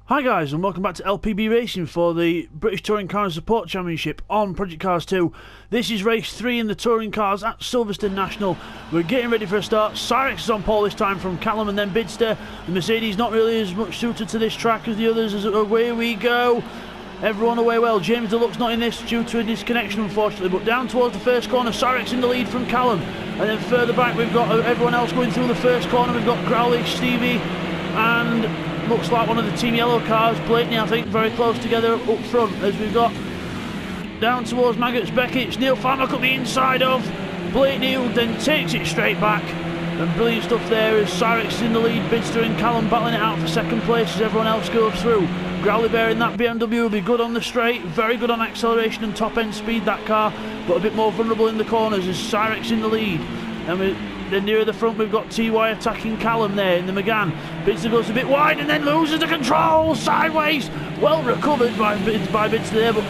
Hi guys, and welcome back to LPB Racing for the British Touring Car and Support Championship on Project Cars 2. This is race 3 in the touring cars at Silverstone National. We're getting ready for a start. Syrex is on pole this time from Callum and then Bidzster. The Mercedes not really as much suited to this track as the others, as away we go. Everyone away well. James Deluxe not in this due to a disconnection unfortunately, but down towards the first corner, Syrex in the lead from Callum. And then further back we've got everyone else going through the first corner. We've got Crowley, Stevie and looks like one of the Team Yellow cars, Blakeney I think, very close together up front as we've got down towards Maggots Beckett. Neil Farmack up the inside of Blakeney, who then takes it straight back. And brilliant stuff there as Syrex is in the lead, Bidzster and Callum battling it out for second place as everyone else goes through. Growly Bear in that BMW will be good on the straight, very good on acceleration and top end speed that car, but a bit more vulnerable in the corners as Syrex in the lead. And then nearer the front we've got TY attacking Callum there in the Megane. Bidzster goes a bit wide and then loses the control sideways. Well recovered by Bidzster there, but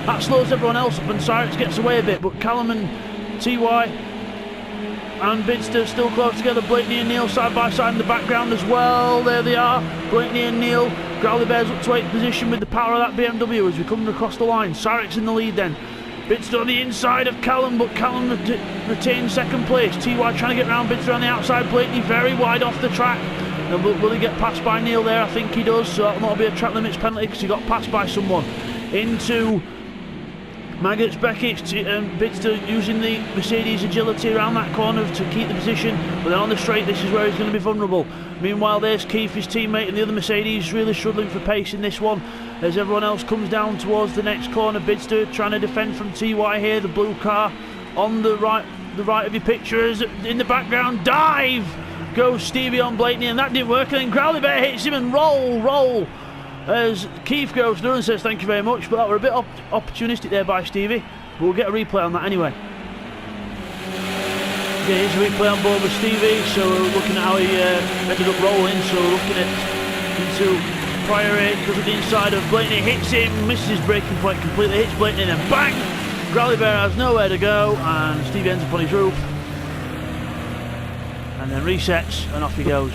that slows everyone else up and Syrex gets away a bit. But Callum and TY and Bidzster still close together. Blakeney and Neil side by side in the background as well. There they are, Blakeney and Neil. Growly Bear's up to 8th position with the power of that BMW as we come across the line. Syrex in the lead then. Bidzster on the inside of Callum, but Callum retains second place. TY trying to get round Bidzster on the outside. Blakeney very wide off the track. And will he get passed by Neil there? I think he does, so that'll not be a track limits penalty because he got passed by someone. Into Maggots Beckett and Bidzster using the Mercedes agility around that corner to keep the position, but then on the straight this is where he's going to be vulnerable. Meanwhile there's Keith, his teammate, and the other Mercedes really struggling for pace in this one as everyone else comes down towards the next corner. Bidzster trying to defend from TY here, the blue car on the right of your picture is in the background. Dive goes Stevie on Blakeney and that didn't work, and then Growly Bear hits him and roll as Keith goes through and says thank you very much, but that were a bit opportunistic there by Stevie, but we'll get a replay on that anyway. Okay, here's a replay on board with Stevie, so we're looking at how he ended up rolling, so we're looking at into Priory, goes at the inside of Blakeney, hits him, misses his braking point completely, hits Blakeney and then bang! Growly Bear has nowhere to go and Stevie ends up on his roof and then resets and off he goes.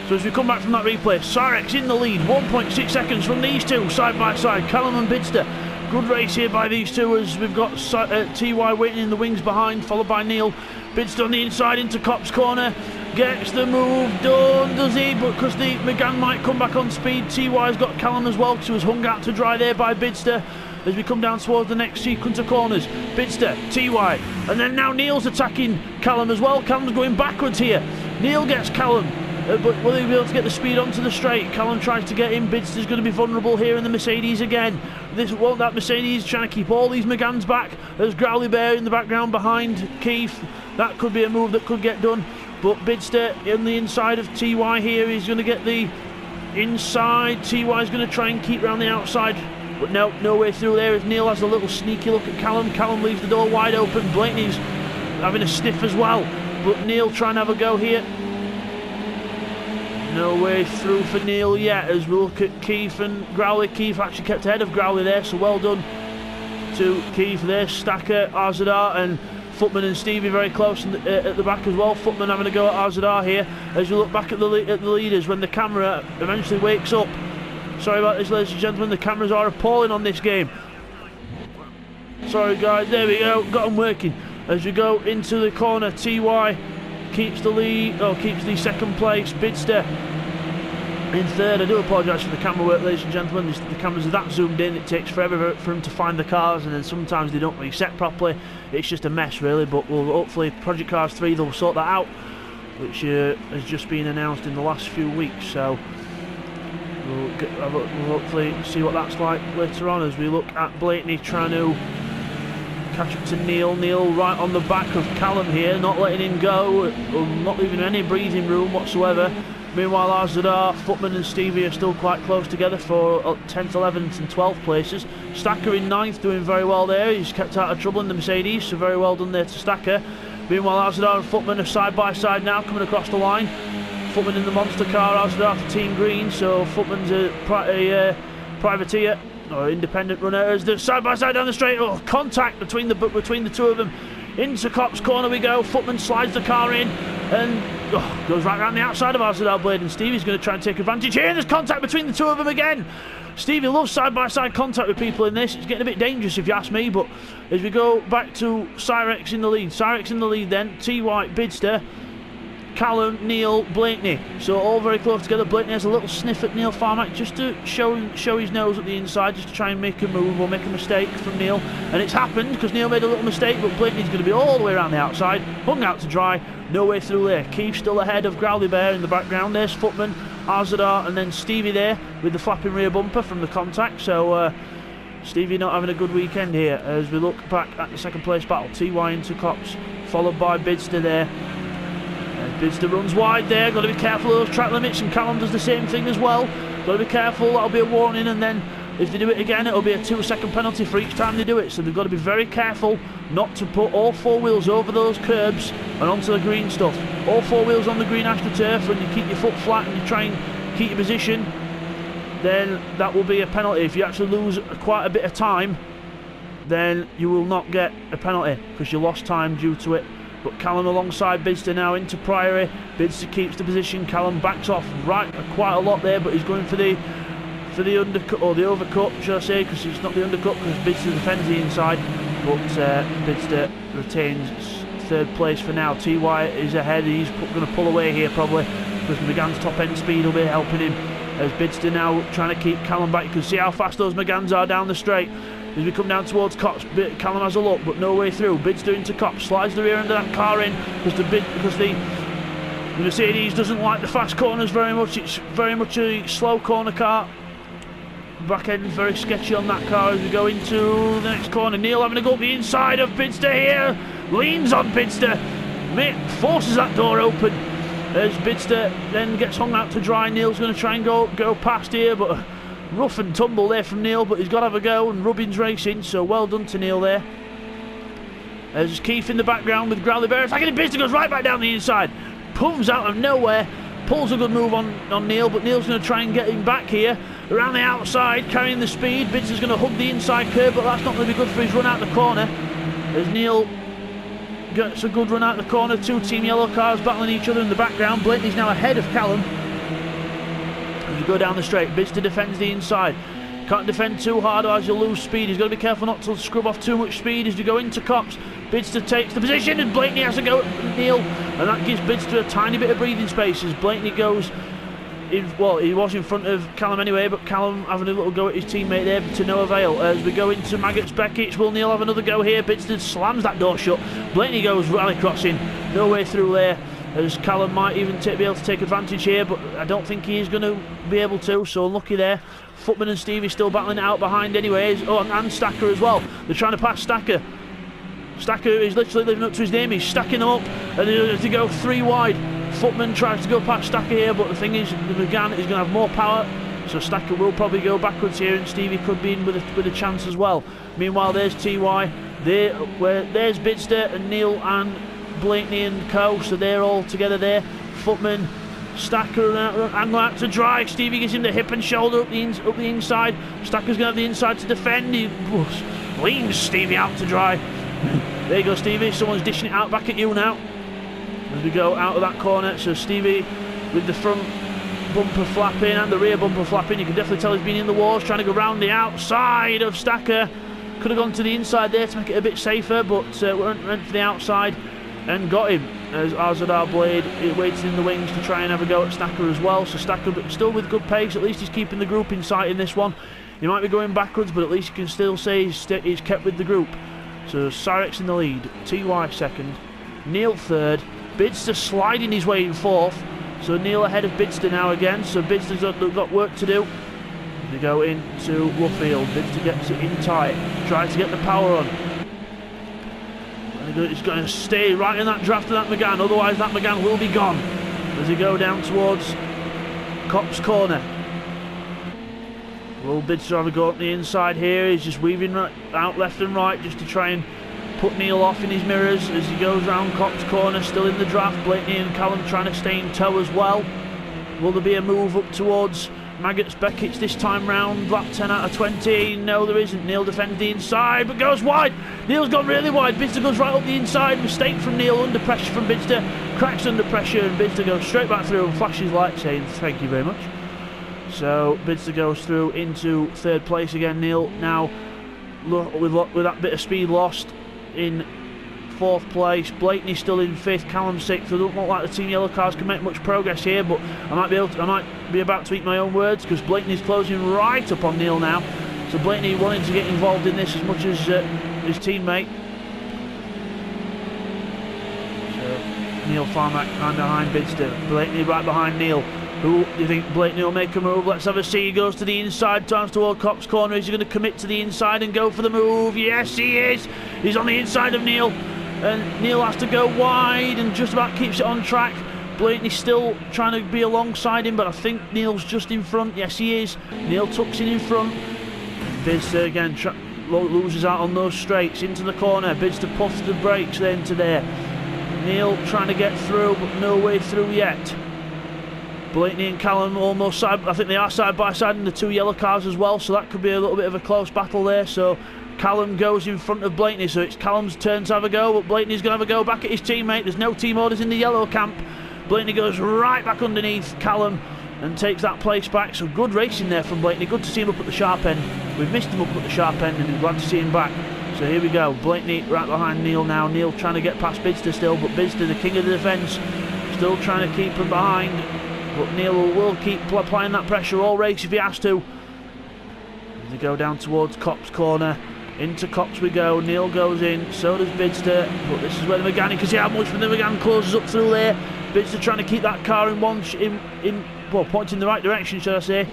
So as we come back from that replay, Syrex in the lead, 1.6 seconds from these two side by side, Callum and Bidzster. Good race here by these two as we've got TY waiting in the wings behind, followed by Neil. Bidzster on the inside into Cop's corner, gets the move done, does he? But because the Megane might come back on speed, TY's got Callum as well because he was hung out to dry there by Bidzster. As we come down towards the next sequence of corners, Bidzster, TY, and then now Neil's attacking Callum as well. Callum's going backwards here. Neil gets Callum. But will he be able to get the speed onto the straight? Callum tries to get in. Bidzster's going to be vulnerable here in the Mercedes again. This won't that Mercedes trying to keep all these Meganes back. There's Growly Bear in the background behind Keith. That could be a move that could get done. But Bidzster in the inside of TY here. He's going to get the inside. TY's going to try and keep round the outside. But no way through there as Neil has a little sneaky look at Callum. Callum leaves the door wide open. Blakeney's having a sniff as well. But Neil trying to have a go here. No way through for Neil yet as we look at Keith and Growly. Keith actually kept ahead of Growly there, so well done to Keith there. Stacker, Arzadar and Footman and Stevie very close at the back as well. Footman having a go at Arzadar here as we look back at the leaders when the camera eventually wakes up. Sorry about this, ladies and gentlemen, the cameras are appalling on this game. Sorry guys, there we go, got them working. As we go into the corner, TY keeps the lead, keeps the second place. Bidzster in third. I do apologise for the camera work, ladies and gentlemen. The cameras are that zoomed in, it takes forever for them to find the cars, and then sometimes they don't reset properly. It's just a mess really, but we'll hopefully Project Cars 3 they'll sort that out, which has just been announced in the last few weeks, so we'll hopefully see what that's like later on as we look at Blakeney trying to catch up to Neil. Neil right on the back of Callum here, not letting him go, not leaving any breathing room whatsoever. Meanwhile Arzadar, Footman and Stevie are still quite close together for 10th, 11th and 12th places. Stacker in 9th doing very well there, he's kept out of trouble in the Mercedes, so very well done there to Stacker. Meanwhile Arzadar and Footman are side by side now coming across the line. Footman in the monster car, Arzadar for Team Green, so Footman's a privateer or independent runner as they're side by side down the straight. Contact between the two of them. Into Cop's corner we go. Footman slides the car in. and goes right around the outside of Blade, and Stevie's going to try and take advantage here. There's contact between the two of them again. Stevie loves side-by-side contact with people in this. It's getting a bit dangerous if you ask me, but as we go back to Cyrex in the lead. Cyrex in the lead then, T-White, Bidzster, Callum, Neil, Blakeney. So all very close together. Blakeney has a little sniff at Neil Farmack just to show his nose at the inside, just to try and make a move or make a mistake from Neil. And it's happened because Neil made a little mistake, but Blakeney's going to be all the way around the outside, hung out to dry, no way through there. Keith still ahead of Growly Bear in the background. There's Footman, Arzadar, and then Stevie there with the flapping rear bumper from the contact. So Stevie not having a good weekend here as we look back at the second place battle. TY into Cops, followed by Bidzster there. Bidzster runs wide there, got to be careful of those track limits, and Callum does the same thing as well. Got to be careful, that'll be a warning, and then if they do it again it'll be a 2-second penalty for each time they do it. So they've got to be very careful not to put all four wheels over those curbs and onto the green stuff. All four wheels on the green AstroTurf, and you keep your foot flat and you try and keep your position, then that will be a penalty. If you actually lose quite a bit of time, then you will not get a penalty because you lost time due to it. But Callum alongside Bidzster now into Priory. Bidzster keeps the position. Callum backs off right quite a lot there, but he's going for the undercut, or the overcut, should I say, because it's not the undercut because Bidzster defends the inside. But Bidzster retains third place for now. TY is ahead. He's going to pull away here probably because McGann's top end speed will be helping him. As Bidzster now trying to keep Callum back. You can see how fast those McGanns are down the straight. As we come down towards Cops, Callum has a look, but no way through. Bidzster into Cops, slides the rear end of that car in because the Mercedes doesn't like the fast corners very much. It's very much a slow corner car. Back end is very sketchy on that car as we go into the next corner. Neil having to go up the inside of Bidzster here, leans on Bidzster, forces that door open. As Bidzster then gets hung out to dry, Neil's going to try and go past here, but rough and tumble there from Neil, but he's got to have a go, and Rubbin's racing, so well done to Neil there. There's Keith in the background with Growly Bear attacking, Bidzster goes right back down the inside, pulls out of nowhere, pulls a good move on Neil, but Neil's going to try and get him back here, around the outside, carrying the speed. Bidzster's going to hug the inside curve, but that's not going to be good for his run out the corner, as Neil gets a good run out the corner. Two Team Yellow cars battling each other in the background. Blakeney's now ahead of Callum. As we go down the straight, Bidzster defends the inside. Can't defend too hard, otherwise you'll lose speed. He's got to be careful not to scrub off too much speed as we go into Cops. Bidzster takes the position, and Blakeney has to go at Neil, and that gives Bidzster a tiny bit of breathing space as Blakeney goes in. Well, he was in front of Callum anyway, but Callum having a little go at his teammate there, but to no avail. As we go into Maggots Beckett's, will Neil have another go here? Bidzster slams that door shut. Blakeney goes rally crossing, no way through there. As Callum might even be able to take advantage here, but I don't think he is going to be able to, so unlucky there. Footman and Stevie still battling it out behind anyways. Oh, and Stacker as well. They're trying to pass Stacker. Stacker is literally living up to his name. He's stacking them up, and as they go 3 wide, Footman tries to go past Stacker here, but the thing is, the McGann is going to have more power, so Stacker will probably go backwards here, and Stevie could be in with a chance as well. Meanwhile, there's TY. There's Bidzster and Neil and Blakeney and co, so they're all together there. Footman, Stacker and out to dry. Stevie gives him the hip and shoulder up the inside. Stacker's going to have the inside to defend. He leans Stevie out to dry. There you go, Stevie. Someone's dishing it out back at you now as we go out of that corner. So Stevie with the front bumper flapping and the rear bumper flapping. You can definitely tell he's been in the wars, trying to go round the outside of Stacker. Could have gone to the inside there to make it a bit safer, but went for the outside and got him, as Arzadar Blade waited in the wings to try and have a go at Stacker as well. So Stacker still with good pace. At least he's keeping the group in sight in this one. He might be going backwards, but at least you can still say he's kept with the group. So Cyrex in the lead, TY second, Neil third, Bidzster sliding his way in fourth. So Neil ahead of Bidzster now again. So Bidzster's got work to do. They go into Ruffield. Bidzster gets it in tight, tries to get the power on. He's going to stay right in that draft of that McGann, otherwise that McGann will be gone as he go down towards Cops Corner. Will Bidzster have a go up the inside here? He's just weaving out left and right just to try and put Neil off in his mirrors as he goes round Cops Corner, still in the draft. Blakeney and Callum trying to stay in tow as well. Will there be a move up towards Maggots Beckett's this time round, lap 10 out of 20. No, there isn't. Neil defends the inside, but goes wide. Neil's gone really wide. Bidzster goes right up the inside. Mistake from Neil, under pressure from Bidzster. Cracks under pressure, and Bidzster goes straight back through and flashes light, saying thank you very much. So Bidzster goes through into third place again. Neil now with that bit of speed lost in fourth place. Blakeney still in fifth. Callum sixth. It doesn't look like the Team Yellow cars can make much progress here, but I might be about to eat my own words, because Blakeney's closing right up on Neil now. So Blakeney wanting to get involved in this as much as his teammate. So Neil Farmack right behind Bidzster. Blakeney right behind Neil. Who do you think Blakeney will make a move? Let's have a see. He goes to the inside, turns toward Cop's corner. Is he going to commit to the inside and go for the move? Yes, he is. He's on the inside of Neil. And Neil has to go wide and just about keeps it on track. Blakeney's still trying to be alongside him, but I think Neil's just in front. Yes, he is. Neil tucks in front. Bidzster again loses out on those straights into the corner. Bidzster puffs the brakes then to there. Neil trying to get through, but no way through yet. Blakeney and Callum almost side. I think they are side by side in the two yellow cars as well, so that could be a little bit of a close battle there. So Callum goes in front of Blakeney, so it's Callum's turn to have a go, but Blakeney's going to have a go back at his teammate. There's no team orders in the yellow camp. Blakeney goes right back underneath Callum and takes that place back. So good racing there from Blakeney. Good to see him up at the sharp end. We've missed him up at the sharp end, and we're glad to see him back. So here we go. Blakeney right behind Neil now. Neil trying to get past Bidzster still, but Bidzster, the king of the defence, still trying to keep him behind. But Neil will keep applying that pressure all race if he has to. They go down towards Cop's corner. Into Cops we go. Neil goes in, so does Bidzster. But this is where the Megane, you can see how much the Megane closes up through there. Bidzster trying to keep that car in pointing in the right direction, should I say.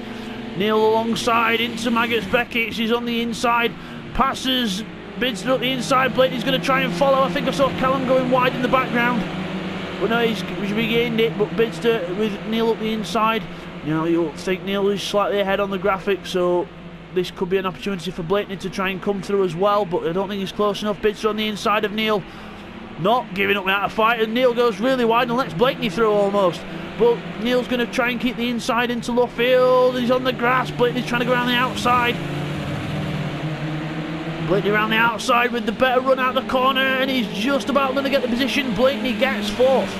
Neil alongside into Maggots Beckett. She's on the inside. Passes Bidzster up the inside. Blakeney's going to try and follow. I think I saw Callum going wide in the background. But no, he's regained it. But Bidzster with Neil up the inside. You know, you'll think Neil is slightly ahead on the graphic, so this could be an opportunity for Blakeney to try and come through as well, but I don't think he's close enough. Bidzster on the inside of Neil, not giving up without a fight, and Neil goes really wide and lets Blakeney through almost. But Neil's going to try and keep the inside into Luffield. He's on the grass. Blakeney's trying to go around the outside. Blakeney around the outside with the better run out the corner, and he's just about going to get the position. Blakeney gets fourth.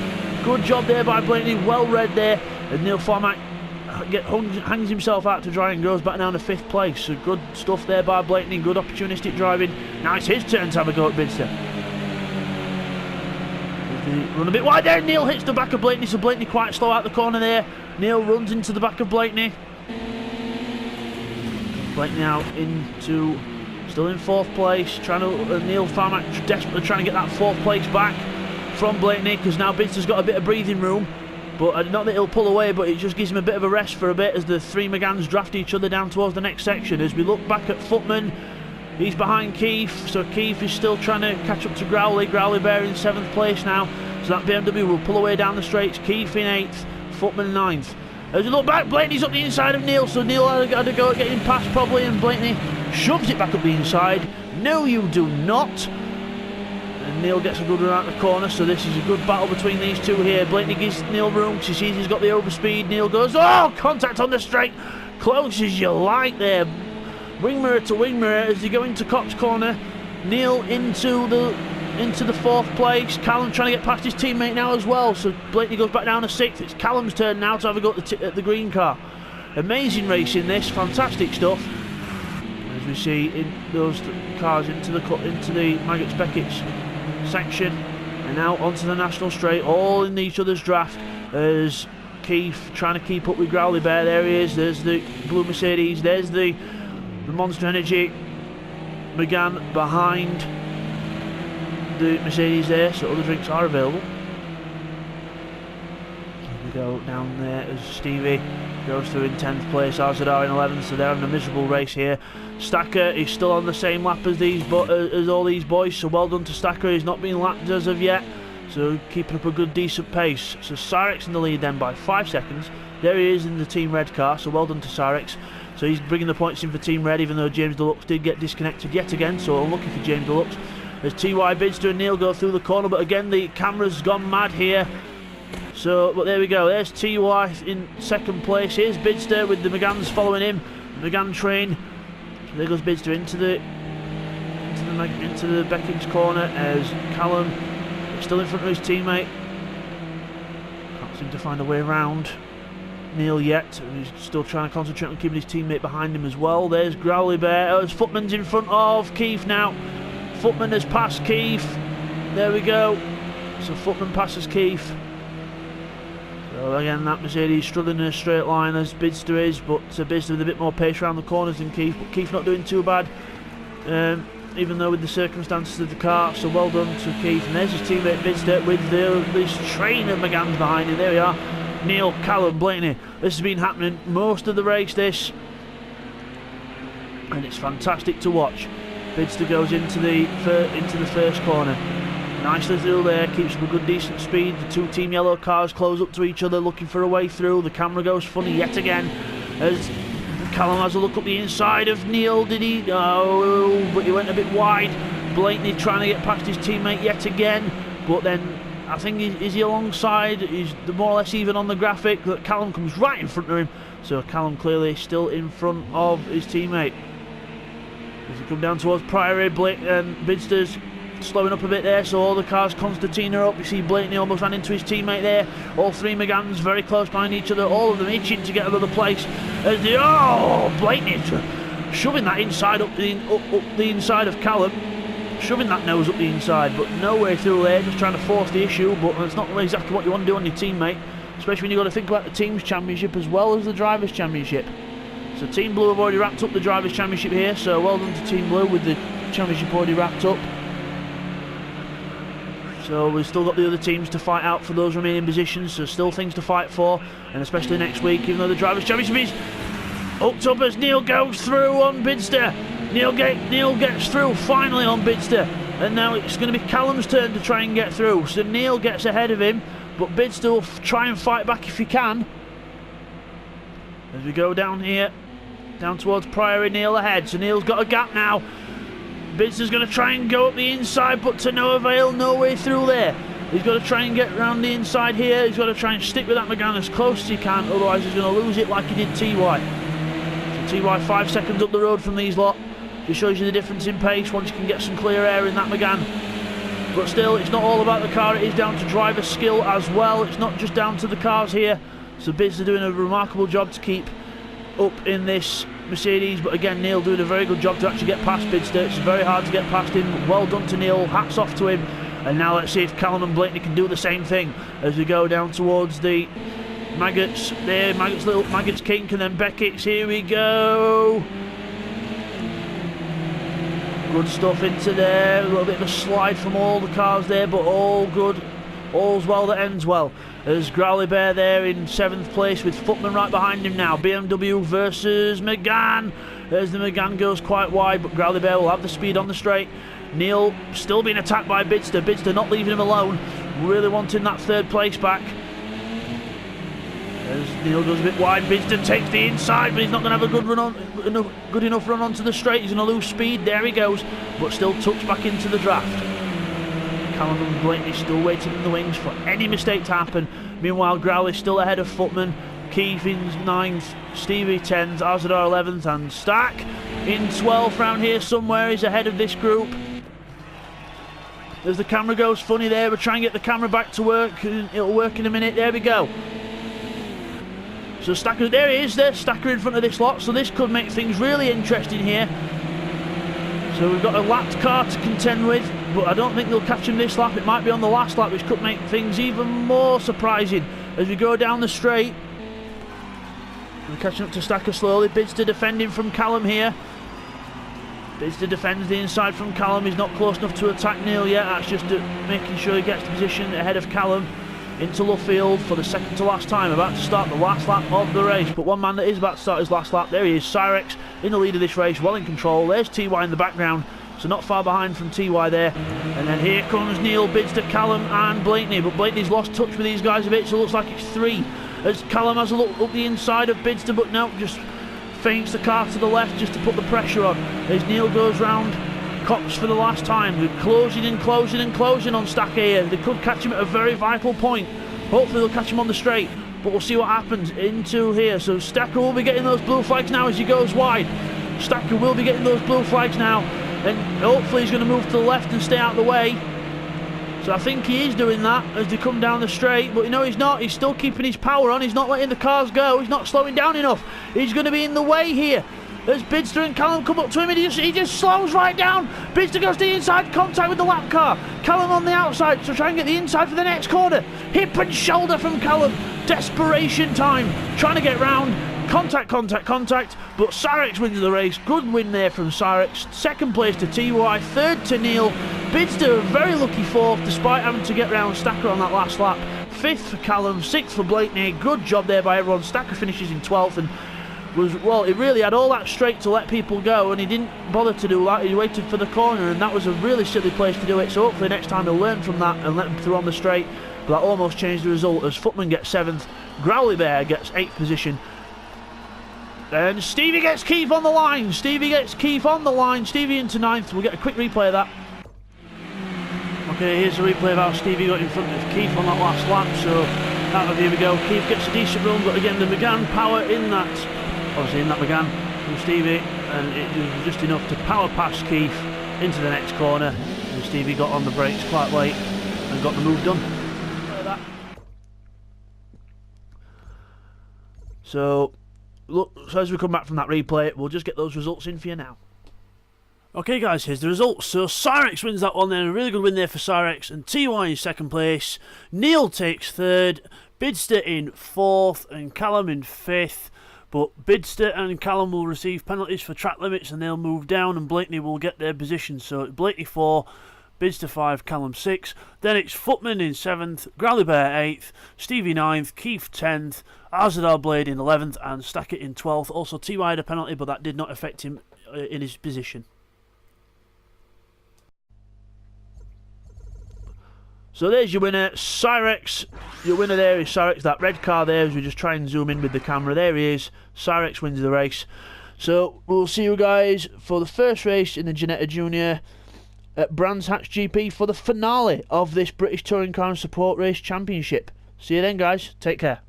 Good job there by Blakeney, well read there. And Neil Farmack hangs himself out to dry and goes back down to fifth place. So good stuff there by Blakeney, good opportunistic driving. Now it's his turn to have a go at Bidzster. Run a bit wide there. Neil hits the back of Blakeney, so Blakeney quite slow out the corner there. Neil runs into the back of Blakeney. Blakeney now into, still in fourth place. Neil Farmack desperately trying to get that fourth place back from Blakeney, because now Bidzster's got a bit of breathing room. But not that he'll pull away, but it just gives him a bit of a rest for a bit as the three Megans draft each other down towards the next section. As we look back at Footman, he's behind Keith, so Keith is still trying to catch up to Growley. Growley Bear in 7th place now, so that BMW will pull away down the straights. Keith in 8th, Footman 9th. As we look back, Blakeney's up the inside of Neil, so Neil had to go at getting past probably, and Blakeney shoves it back up the inside. No, you do not. And Neil gets a good run out the corner, so this is a good battle between these two here. Blakeney gives Neil room, she sees he's got the overspeed. Neil goes, oh, contact on the straight. Close as you like there. Wing mirror to wing mirror as they go into Cop's corner. Neil into the fourth place. Callum trying to get past his teammate now as well, so Blakeney goes back down to 6th. It's Callum's turn now to have a go at the green car. Amazing racing this, fantastic stuff. As we see in those cars into the Maggots Beckett's section, and now onto the national straight, all in each other's draft, as Keith trying to keep up with Growley Bear. There he is, there's the blue Mercedes, there's the Monster Energy Megane behind the Mercedes there, so other drinks are available. Here we go down there as Stevie goes through in 10th place, Arzadar in 11th, so they're having a miserable race here. Stacker is still on the same lap as all these boys, so well done to Stacker. He's not been lapped as of yet, so keeping up a good decent pace. So Sarex in the lead then by 5 seconds. There he is in the Team Red car, so well done to Sarex. So he's bringing the points in for Team Red, even though James Deluxe did get disconnected yet again, so unlucky for James Deluxe. As TY Bidzster and Neil go through the corner, but again the camera's gone mad here. So, but there we go. There's TY in second place. Here's Bidzster with the McGanns following him. McGann train. So there goes Bidzster into the Beckett's corner as Callum is still in front of his teammate. Can't seem to find a way around Neil yet. He's still trying to concentrate on keeping his teammate behind him as well. There's Growly Bear. Oh, Footman's in front of Keith now. Footman has passed Keith. There we go. So Footman passes Keith. So again, that Mercedes struggling in a straight line as Bidzster is, but Bidzster with a bit more pace around the corners than Keith. But Keith not doing too bad, even though with the circumstances of the car. So well done to Keith. And there's his teammate Bidzster with this train of McGann's behind him. There we are. Neil, Callum, Blaney. This has been happening most of the race, this, and it's fantastic to watch. Bidzster goes into the first corner. Nicely through there, keeps up a good decent speed. The two Team Yellow cars close up to each other, looking for a way through. The camera goes funny yet again as Callum has a look up the inside of Neil. Did he? No, but he went a bit wide. Blatney trying to get past his teammate yet again, but then I think is he alongside? He's more or less even on the graphic. That Callum comes right in front of him, so Callum clearly still in front of his teammate. As we come down towards Priory, Bidzster's slowing up a bit there, so all the cars Constantine are up. You see Blatney almost ran into his teammate there. All three McGanns very close behind each other, all of them itching to get another place. As Blatney shoving that inside up the inside of Callum, shoving that nose up the inside, but no way through there, just trying to force the issue, but it's not really exactly what you want to do on your teammate, especially when you've got to think about the Team's Championship as well as the Drivers' Championship. So Team Blue have already wrapped up the Drivers' Championship here, so well done to Team Blue with the Championship already wrapped up. So we've still got the other teams to fight out for those remaining positions, so still things to fight for, and especially next week, even though the Drivers' Championship is hooked up as Neil goes through on Bidzster. Neil gets through finally on Bidzster, and now it's going to be Callum's turn to try and get through. So Neil gets ahead of him, but Bidzster will try and fight back if he can. As we go down here, down towards Priory, Neil ahead, so Neil's got a gap now. Bidzster's going to try and go up the inside, but to no avail, no way through there. He's got to try and get around the inside here. He's got to try and stick with that McGann as close as he can, otherwise he's going to lose it like he did TY. So TY 5 seconds up the road from these lot. Just shows you the difference in pace once you can get some clear air in that McGann. But still, it's not all about the car, it is down to driver skill as well. It's not just down to the cars here. So Bidzster doing a remarkable job to keep up in this Mercedes, but again Neil doing a very good job to actually get past Bidzster. It's very hard to get past him, but well done to Neil, hats off to him. And now let's see if Callum and Blatney can do the same thing as we go down towards the Maggots. There, Maggots Kink, and then Beckett's. Here we go. Good stuff into there, a little bit of a slide from all the cars there, but all good. All's well that ends well. There's Growly Bear there in 7th place with Footman right behind him now. BMW versus McGann. There's the McGann, goes quite wide, but Growly Bear will have the speed on the straight. Neil still being attacked by Bidzster. Bidzster not leaving him alone, really wanting that 3rd place back. As Neil goes a bit wide, Bidzster takes the inside, but he's not going to have a good enough run onto the straight. He's going to lose speed. There he goes, but still tucks back into the draft. Callum and Blatney still waiting in the wings for any mistake to happen. Meanwhile, Growly still ahead of Footman. Keith in 9th, Stevie 10th, Azadar 11th, and Stack in 12th round here somewhere. He's ahead of this group. As the camera goes funny there, we're trying to get the camera back to work. It'll work in a minute. There we go. So Stacker, there he is, there's Stacker in front of this lot, so this could make things really interesting here. So we've got a lapped car to contend with, but I don't think they'll catch him this lap. It might be on the last lap, which could make things even more surprising. As we go down the straight, we're catching up to Stacker slowly. Bidzster defending from Callum here. Bidzster defends the inside from Callum. He's not close enough to attack Neil yet. That's just making sure he gets the position ahead of Callum. Into Luffield for the second to last time, about to start the last lap of the race. But one man that is about to start his last lap, there he is, Cyrex in the lead of this race, well in control. There's TY in the background, so not far behind from TY there. And then here comes Neil, Bidzster, Callum and Blatney, but Blatney's lost touch with these guys a bit, so it looks like it's 3. As Callum has a look up the inside of Bidzster, but no, just feints the car to the left just to put the pressure on. As Neil goes round Cox for the last time. We're closing and closing and closing on Stacker here. They could catch him at a very vital point. Hopefully they'll catch him on the straight, but we'll see what happens into here. So Stacker will be getting those blue flags now as he goes wide. Stacker will be getting those blue flags now, and hopefully he's going to move to the left and stay out of the way. So I think he is doing that as they come down the straight, but you know he's not. He's still keeping his power on. He's not letting the cars go. He's not slowing down enough. He's going to be in the way here as Bidzster and Callum come up to him, and he just slows right down. Bidzster goes to the inside, contact with the lap car. Callum on the outside, so try and get the inside for the next corner. Hip and shoulder from Callum. Desperation time, trying to get round. Contact, but Sarex wins the race. Good win there from Sarex. Second place to TY, third to Neil. Bidzster a very lucky fourth despite having to get round Stacker on that last lap. Fifth for Callum, sixth for Blakeney. Good job there by everyone. Stacker finishes in 12th and he really had all that straight to let people go, and he didn't bother to do that. He waited for the corner, and that was a really silly place to do it. So hopefully next time he'll learn from that and let him through on the straight. But that almost changed the result as Footman gets 7th, Growly Bear gets 8th position. And Stevie gets Keith on the line. Stevie into 9th. We'll get a quick replay of that. Okay, here's a replay of how Stevie got in front of Keith on that last lap. So, here we go. Keith gets a decent run, but again, the McGann power in that. Obviously, in that McGann from Stevie. And it was just enough to power past Keith into the next corner. And Stevie got on the brakes quite late and got the move done. So as we come back from that replay, we'll just get those results in for you now. Okay guys, here's the results. So Sarex wins that one then, a really good win there for Sarex, and TY in second place. Neil takes third, Bidzster in 4th, and Callum in 5th. But Bidzster and Callum will receive penalties for track limits and they'll move down, and Blakeney will get their position. So Blakeney 4, Bidzster 5, Callum 6. Then it's Footman in 7th, Growly Bear 8th, Stevie 9th, Keith 10th, Arzadar Blade in 11th, and Stacker in 12th. Also, TY had a penalty, but that did not affect him in his position. So there's your winner, Sarex. Your winner there is Sarex. That red car there, as we just try and zoom in with the camera, there he is. Sarex wins the race. So we'll see you guys for the first race in the Ginetta Junior at Brands Hatch GP for the finale of this British Touring Car and Support Race Championship. See you then, guys. Take care.